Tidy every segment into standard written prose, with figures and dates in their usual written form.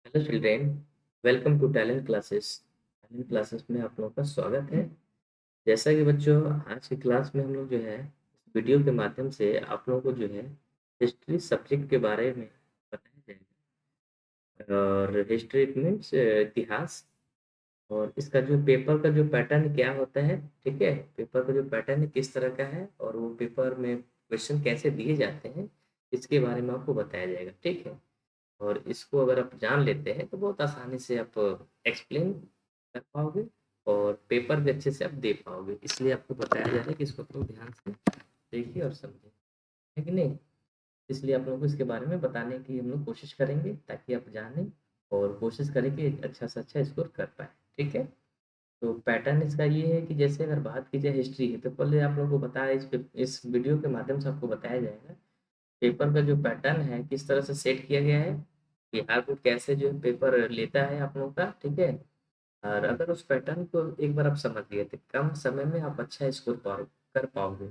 Hello children, welcome to talent classes. Talent classes में आप लोगों का स्वागत है। जैसा कि बच्चों, आज की क्लास में हम लोग जो है वीडियो के माध्यम से आप लोगों को जो है हिस्ट्री सब्जेक्ट के बारे में बताया जाएगा। और हिस्ट्री मीन्स इतिहास। और इसका जो पेपर का जो पैटर्न क्या होता है, ठीक है, पेपर का जो पैटर्न किस तरह का है और वो पेपर में क्वेश्चन कैसे दिए जाते हैं, इसके बारे में आपको बताया जाएगा। ठीक है, और इसको अगर आप जान लेते हैं तो बहुत आसानी से आप एक्सप्लेन कर पाओगे और पेपर भी अच्छे से आप दे पाओगे। इसलिए आपको बताया जा रहा है कि इसको आप लोग ध्यान से देखिए और समझिए, है कि नहीं। इसलिए आप लोगों को इसके बारे में बताने की हम लोग कोशिश करेंगे ताकि आप जानें और कोशिश करें कि अच्छा से अच्छा स्कोर कर पाए। ठीक है, तो पैटर्न इसका ये है कि जैसे अगर बात की जाए हिस्ट्री की, तो पहले आप लोगों को बताया इस वीडियो के माध्यम से आपको बताया जाएगा पेपर का जो पैटर्न है किस तरह से सेट किया गया है, बिहार बोर्ड कैसे जो है पेपर लेता है आप लोगों का। ठीक है, और अगर उस पैटर्न को एक बार आप समझ गए तो कम समय में आप अच्छा स्कोर कर पाओगे।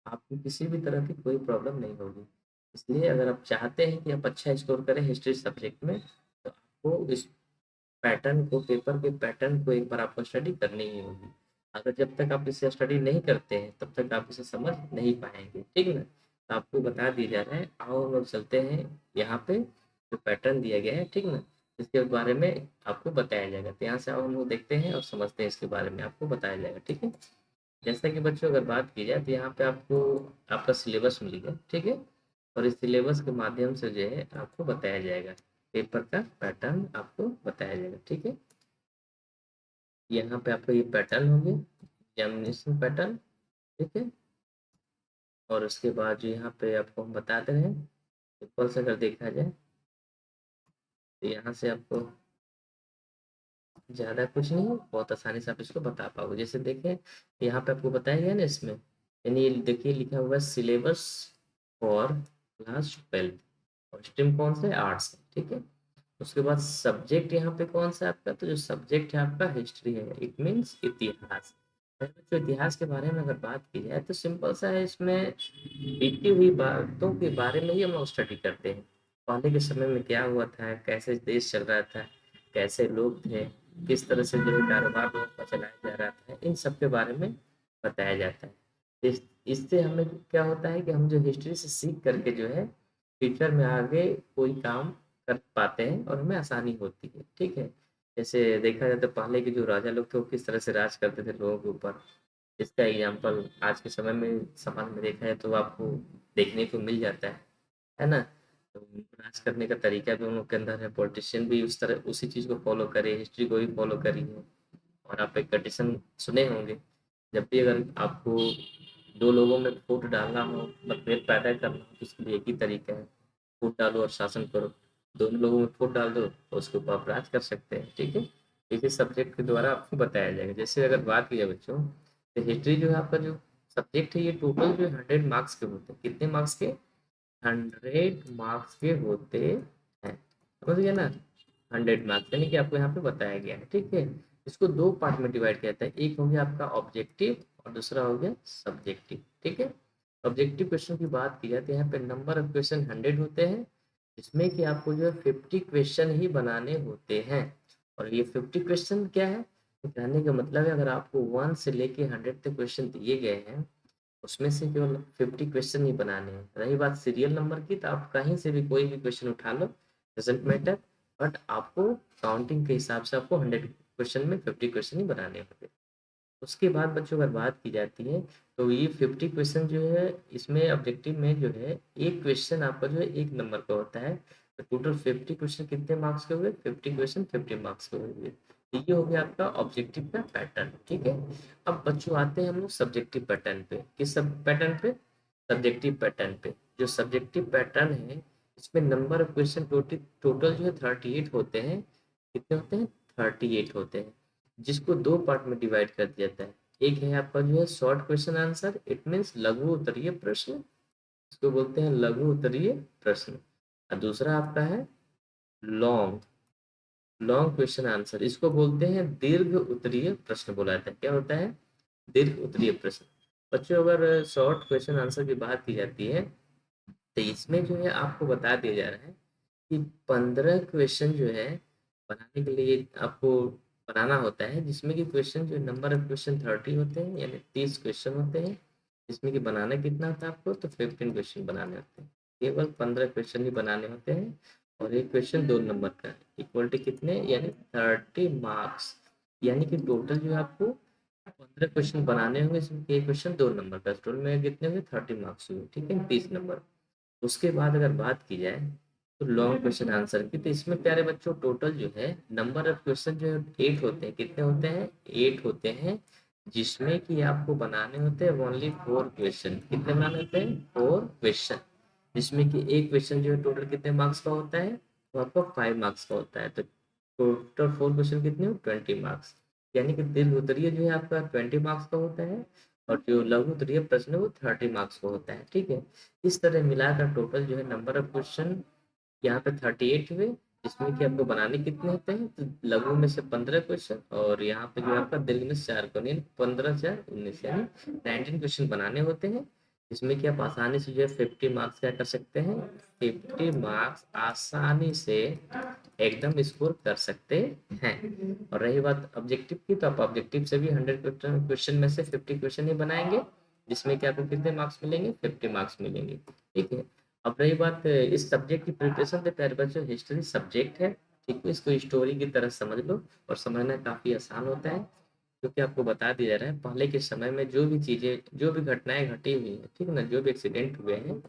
आपको किसी भी तरह की कोई प्रॉब्लम नहीं होगी। इसलिए अगर आप चाहते हैं कि आप अच्छा स्कोर करें हिस्ट्री सब्जेक्ट में, तो आपको इस पैटर्न को, पेपर के पैटर्न को एक बार आपको स्टडी करनी ही होगी। अगर जब तक आप इसे स्टडी नहीं करते हैं तब तक आप इसे समझ नहीं पाएंगे। ठीक ना, तो आपको बता दिया जा रहा है। आओ हम लोग चलते हैं यहाँ पे, जो पैटर्न दिया गया है, ठीक ना, इसके बारे में आपको बताया जाएगा। तो यहाँ से आओ हम लोग देखते हैं और समझते हैं, इसके बारे में आपको बताया जाएगा। ठीक है, जैसा कि बच्चों अगर बात की जाए तो यहाँ पे आपको आपका सिलेबस मिल गया। ठीक है, और इस सिलेबस के माध्यम से जो है आपको बताया जाएगा, पेपर का पैटर्न आपको बताया जाएगा। ठीक है, यहाँ पे आपका ये पैटर्न हो गया, एग्जामिनेशन पैटर्न। ठीक है, और उसके बाद जो यहाँ पे आपको हम बताते हैं, सिंपल से अगर देखा जाए तो यहाँ से आपको ज़्यादा कुछ नहीं, बहुत आसानी से आप इसको बता पाओगे। जैसे देखें, यहाँ पे आपको बताया गया ना इसमें, यानी ये देखिए लिखा हुआ है सिलेबस फॉर क्लास 12 और स्ट्रीम कौन सा है, आर्ट्स। ठीक है, उसके बाद सब्जेक्ट यहाँ पे कौन सा है आपका, तो जो सब्जेक्ट है आपका हिस्ट्री है, इट मीन्स इतिहास। तो इतिहास के बारे में अगर बात की जाए तो सिंपल सा है, इसमें बीती हुई बातों के बारे में ही हम लोग स्टडी करते हैं। पहले के समय में क्या हुआ था, कैसे देश चल रहा था, कैसे लोग थे, किस तरह से जो है कारोबार लोगों का चलाया जा रहा था, इन सब के बारे में बताया जाता है। इससे हमें क्या होता है कि हम जो हिस्ट्री से सीख करके जो है फ्यूचर में आगे कोई काम कर पाते हैं और हमें आसानी होती है। ठीक है, जैसे देखा जाए तो पहले के जो राजा लोग थे वो किस तरह से राज करते थे लोगों के ऊपर, इसका एग्जाम्पल आज के समय में समाज में देखा है तो आपको देखने को मिल जाता है ना। तो राज करने का तरीका भी उन लोग के अंदर है, पॉलिटिशियन भी उस तरह उसी चीज़ को फॉलो करे, हिस्ट्री को भी फॉलो करी है। और आप एक कंडीशन सुने होंगे, जब भी अगर आपको दो लोगों में फूट डालना हो, मतभेद पैदा करना हो, तो उसके लिए एक ही तरीका है, फूट डालो और शासन करो। दोनों लोगों में फूट डाल दो तो उसके ऊपर अपराध कर सकते हैं। ठीक है, इसी सब्जेक्ट के द्वारा आपको बताया जाएगा। जैसे अगर बात की जाए बच्चों, तो हिस्ट्री जो है आपका जो सब्जेक्ट है, ये टोटल जो 100 मार्क्स के होते हैं। कितने मार्क्स के, 100 मार्क्स के होते हैं। समझ गया ना, 100 मार्क्स यानी कि आपको यहाँ पे बताया गया है। ठीक है, इसको दो पार्ट में डिवाइड किया जाता है, एक हो गया आपका ऑब्जेक्टिव और दूसरा हो गया सब्जेक्टिव। ठीक है, ऑब्जेक्टिव क्वेश्चन की बात की जाए तो यहाँ पे नंबर ऑफ क्वेश्चन 100 होते हैं, जिसमें कि आपको जो है 50 क्वेश्चन ही बनाने होते हैं। और ये 50 क्वेश्चन क्या है, तो कहने का मतलब है अगर आपको 1 से लेके 100 तक क्वेश्चन दिए गए हैं, उसमें से केवल 50 क्वेश्चन ही बनाने हैं। रही बात सीरियल नंबर की, तो आप कहीं से भी कोई भी क्वेश्चन उठा लो, डजंट मैटर, बट आपको काउंटिंग के हिसाब से आपको 100 क्वेश्चन में 50 क्वेश्चन ही बनाने होते हैं। उसके बाद बच्चों अगर बात की जाती है, तो ये 50 क्वेश्चन जो है, इसमें ऑब्जेक्टिव में जो है एक क्वेश्चन आपका जो है 1 नंबर का होता है। तो टोटल 50 क्वेश्चन कितने मार्क्स के हुए, 50 क्वेश्चन 50 मार्क्स के हुए। तो ये हो गया आपका ऑब्जेक्टिव का पैटर्न। ठीक है, अब बच्चों आते हैं हम लोग सब्जेक्टिव पैटर्न पे। किस सब पैटर्न पे, सब्जेक्टिव पैटर्न पे। जो सब्जेक्टिव पैटर्न है, इसमें नंबर ऑफ क्वेश्चन टोटल जो है 38 होते हैं। कितने होते हैं, 38 होते हैं, जिसको दो पार्ट में डिवाइड कर दिया जाता है। एक है आपका जो है short question answer, it means लघु उत्तरीय प्रश्न, इसको बोलते हैं लघु उत्तरीय प्रश्न। और दूसरा आपका है लॉन्ग लॉन्ग क्वेश्चन आंसर, इसको बोलते हैं दीर्घ उत्तरीय प्रश्न बोला जाता है। क्या होता है, दीर्घ उत्तरीय प्रश्न। बच्चों अगर शॉर्ट क्वेश्चन आंसर की बात की जाती है, तो इसमें जो है आपको बता दिया जा रहा है कि 15 क्वेश्चन जो है बनाने के लिए आपको बनाना होता है, जिसमें कि क्वेश्चन जो नंबर ऑफ क्वेश्चन 30 होते हैं, यानी 30 क्वेश्चन होते हैं, जिसमें कि बनाना कितना होता है आपको, तो 15 क्वेश्चन बनाने होते हैं। केवल 15 क्वेश्चन ही बनाने होते हैं, और एक क्वेश्चन 2 नंबर का, इक्वल टू कितने, यानी 30 मार्क्स। यानी कि टोटल जो है आपको 15 क्वेश्चन बनाने होंगे, इसमें एक क्वेश्चन 2 नंबर का, टोटल में कितने हुए, 30 मार्क्स हुए, ठीक है, 30 नंबर। उसके बाद अगर बात की जाए तो लॉन्ग क्वेश्चन आंसर की, तो इसमें प्यारे बच्चों टोटल जो है नंबर ऑफ क्वेश्चन जो है 8 होते हैं। कितने होते हैं, 8 होते हैं, जिसमें कि आपको बनाने होते हैं ओनली 4 क्वेश्चन। कितने बनाने होते हैं, 4 क्वेश्चन, जिसमें कि एक क्वेश्चन जो है टोटल कितने मार्क्स का होता है, तो आपको 5 मार्क्स का होता है। तो टोटल 4 क्वेश्चन कितने हो, 20 मार्क्स। यानी कि दिल उत्तरीय जो है आपका 20 मार्क्स का होता है, और जो लघु उत्तरीय प्रश्न है वो 30 मार्क्स का होता है, ठीक है। इस तरह मिलाकर टोटल जो है नंबर ऑफ क्वेश्चन यहाँ पे 38 हुए, जिसमें कि आपको बनाने कितने होते हैं, तो लघु में से 15 क्वेश्चन, और यहाँ पे जो है आपका दीर्घ में से 4 क्वेश्चन, 15 4 19, यानी 19 क्वेश्चन बनाने होते हैं, जिसमें कि आप आसानी से जो है 50 मार्क्स क्या कर सकते हैं, 50 मार्क्स आसानी से एकदम स्कोर कर सकते हैं। और रही बात ऑब्जेक्टिव की, तो आप ऑब्जेक्टिव से भी 100 क्वेश्चन में से 50 क्वेश्चन ही बनाएंगे, जिसमें कि आपको कितने मार्क्स मिलेंगे, 50 मार्क्स मिलेंगे, ठीक है। अब रही बात इस सब्जेक्ट की प्रिपरेशन पे, प्यारे बच्चों हिस्ट्री सब्जेक्ट है, ठीक है, इसको स्टोरी की तरह समझ लो, और समझना काफ़ी आसान होता है, क्योंकि आपको बता दिया जा रहा है पहले के समय में जो भी चीज़ें, जो भी घटनाएं घटी हुई हैं, ठीक है ना, जो भी एक्सीडेंट हुए हैं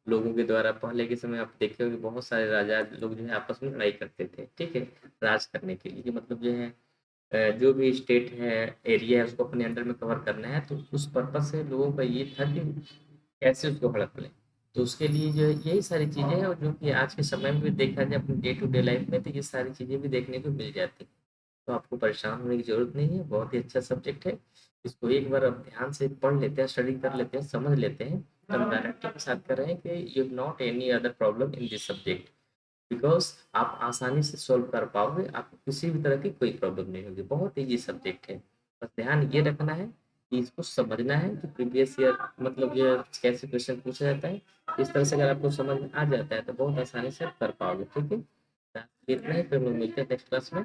लोगों के द्वारा। पहले के समय आप देखे होंगे बहुत सारे राजा लोग जो है आपस में लड़ाई करते थे, ठीक है, राज करने के लिए, कि मतलब जो है जो भी स्टेट है, एरिया है, उसको अपने अंडर में कवर करना है, तो उस पर्पज से लोगों का ये था कि कैसे उसको हड़प लें। तो उसके लिए जो है यही सारी चीज़ें हैं, और जो कि आज के समय में भी देखा जाए अपनी डे टू डे लाइफ में, तो ये सारी चीज़ें भी देखने को मिल जाती हैं। तो आपको परेशान होने की ज़रूरत नहीं है, बहुत ही अच्छा सब्जेक्ट है। इसको एक बार आप ध्यान से पढ़ लेते हैं, स्टडी कर लेते हैं, समझ लेते हैं, तब गारंटी के साथ कर रहे हैं कि you not any other problem in this subject, because आप आसानी से सॉल्व कर पाओगे, आपको किसी भी तरह की कोई प्रॉब्लम नहीं होगी, बहुत ईज़ी सब्जेक्ट है। बस ध्यान ये रखना है कि इसको समझना है कि प्रीवियस ईयर मतलब ये कैसे क्वेश्चन पूछा जाता है। इस तरह से अगर आपको समझ में आ जाता है, तो बहुत आसानी से आप कर पाओगे, ठीक है? इतना ही, फिर हम लोग मिलते हैं नेक्स्ट क्लास में।